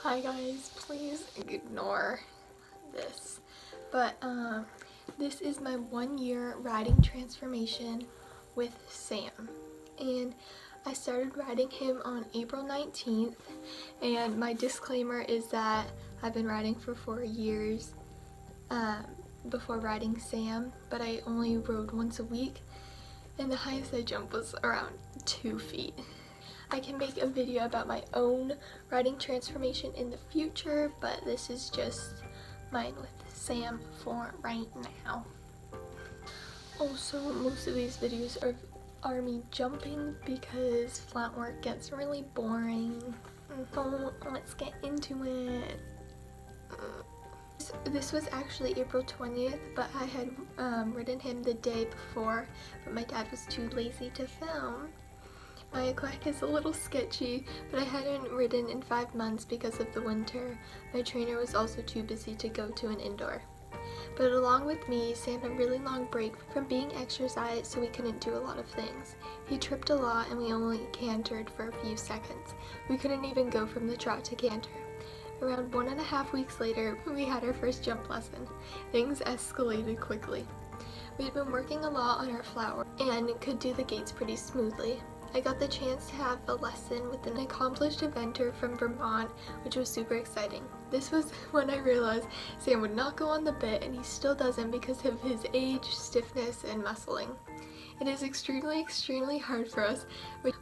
Hi guys, please ignore this. But this is my 1-year riding transformation with Sam. And I started riding him on April 19th. And my disclaimer is that I've been riding for 4 years before riding Sam, but I only rode once a week. And the highest I jumped was around 2 feet. I can make a video about my own riding transformation in the future, but this is just mine with Sam for right now. Also, most of these videos are me jumping because flat work gets really boring. So let's get into it. This was actually April 20th, but I had ridden him the day before, but my dad was too lazy to film. My equestrian is a little sketchy, but I hadn't ridden in 5 months because of the winter. My trainer was also too busy to go to an indoor. But along with me, Sam had a really long break from being exercised, so we couldn't do a lot of things. He tripped a lot and we only cantered for a few seconds. We couldn't even go from the trot to canter. Around 1.5 weeks later, we had our first jump lesson. Things escalated quickly. We had been working a lot on our flat work and could do the gaits pretty smoothly. I got the chance to have a lesson with an accomplished eventer from Vermont, which was super exciting. This was when I realized Sam would not go on the bit, and he still doesn't because of his age, stiffness, and muscling. It is extremely hard for us,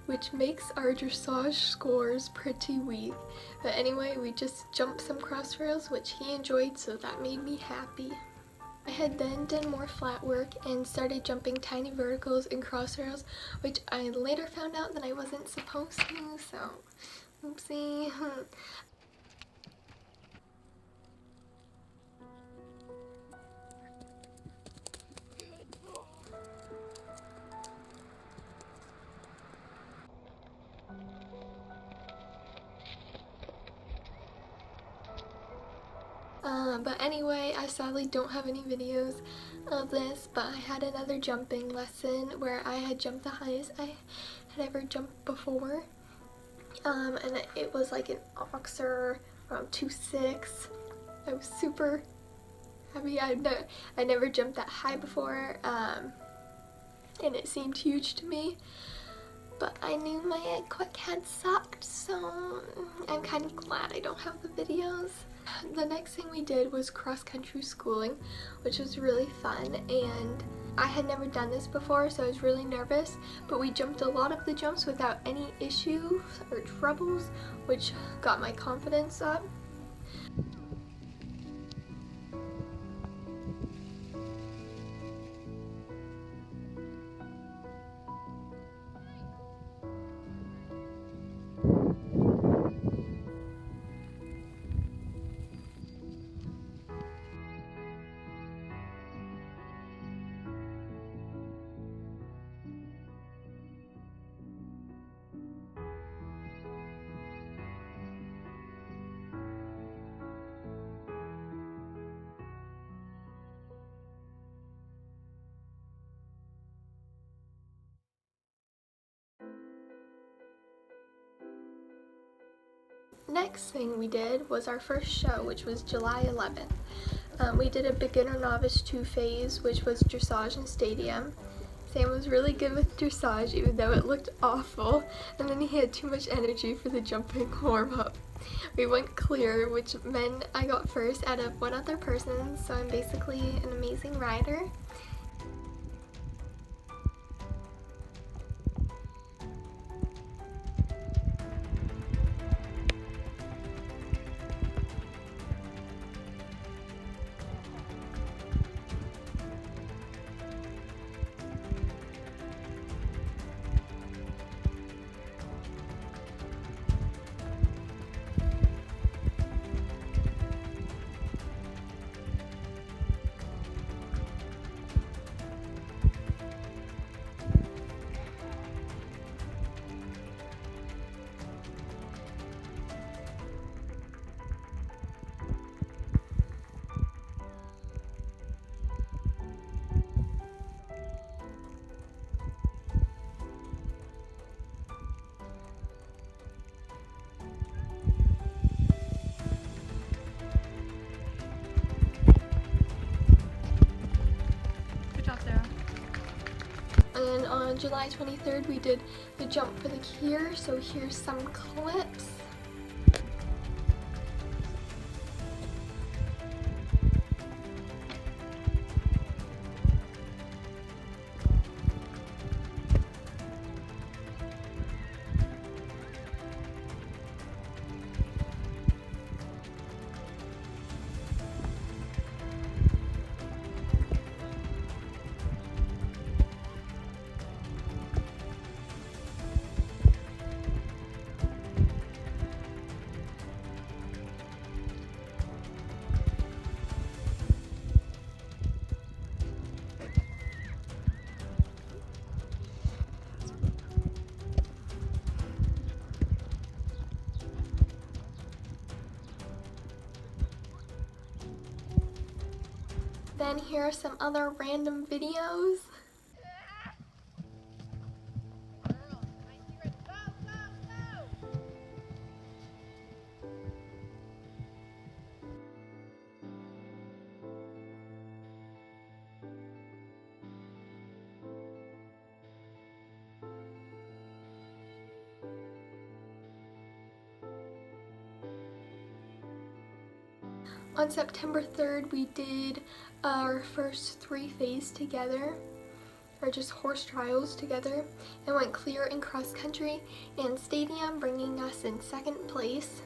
which makes our dressage scores pretty weak. But anyway, we just jumped some cross rails, which he enjoyed, so that made me happy. I had then done more flat work and started jumping tiny verticals and cross rails, which I later found out that I wasn't supposed to, so oopsie. But anyway, I sadly don't have any videos of this, but I had another jumping lesson where I had jumped the highest I had ever jumped before. And it was like an oxer around 2.6. I was super happy. I never jumped that high before, and it seemed huge to me. But I knew my quick head sucked, so I'm kind of glad I don't have the videos. The next thing we did was cross-country schooling, which was really fun, and I had never done this before, so I was really nervous, but we jumped a lot of the jumps without any issues or troubles, which got my confidence up. Next thing we did was our first show, which was July 11th. We did a beginner novice 2 phase, which was dressage and stadium. Sam was really good with dressage, even though it looked awful, and then he had too much energy for the jumping warm-up. We went clear, which meant I got first out of 1 other person, so I'm basically an amazing rider. July 23rd, we did the jump for the cure, so here's some clips. Then here are some other random videos. On September 3rd, we did our first 3 phase together, or just horse trials together, and went clear in cross country and stadium, bringing us in 2nd place.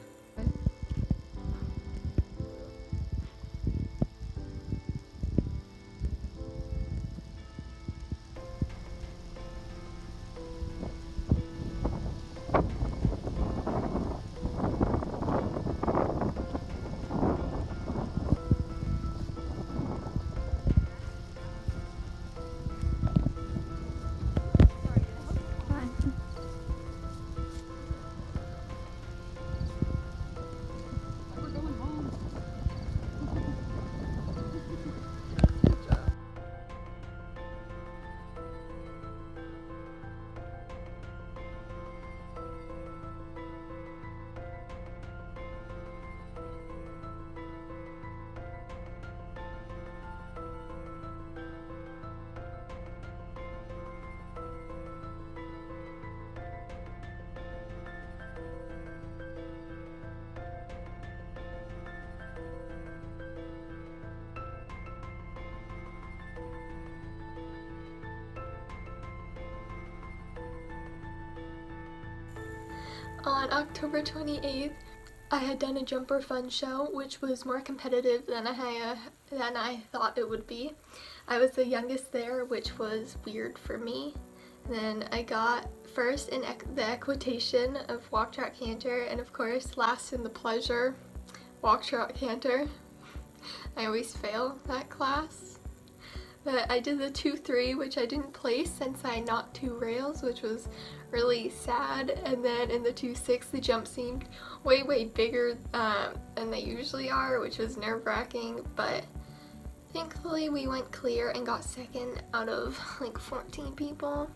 On October 28th, I had done a jumper fun show, which was more competitive than I thought it would be. I was the youngest there, which was weird for me. Then I got first in the equitation of walk, trot, canter, and of course last in the pleasure walk, trot, canter. I always fail that class. But I did the 2-3, which I didn't place since I knocked 2 rails, which was really sad. And then in the 2-6, the jump seemed way bigger than they usually are, which was nerve-wracking. But thankfully we went clear and got 2nd out of like 14 people.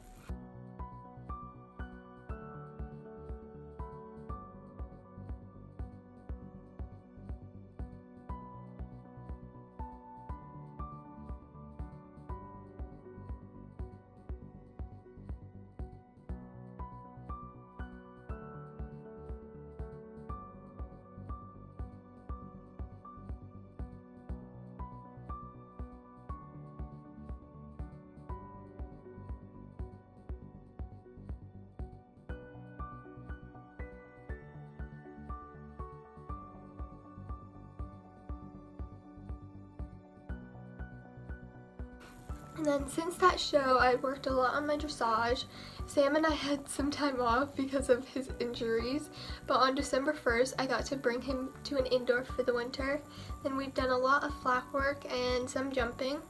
And then since that show, I worked a lot on my dressage. Sam and I had some time off because of his injuries, but on December 1st, I got to bring him to an indoor for the winter. Then we've done a lot of flat work and some jumping.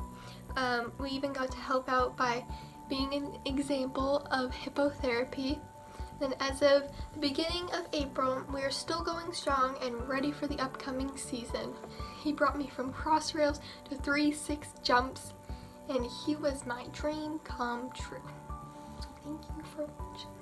We even got to help out by being an example of hippotherapy. Then as of the beginning of April, we are still going strong and ready for the upcoming season. He brought me from cross rails to 3-6 jumps, and he was my dream come true. Thank you for watching.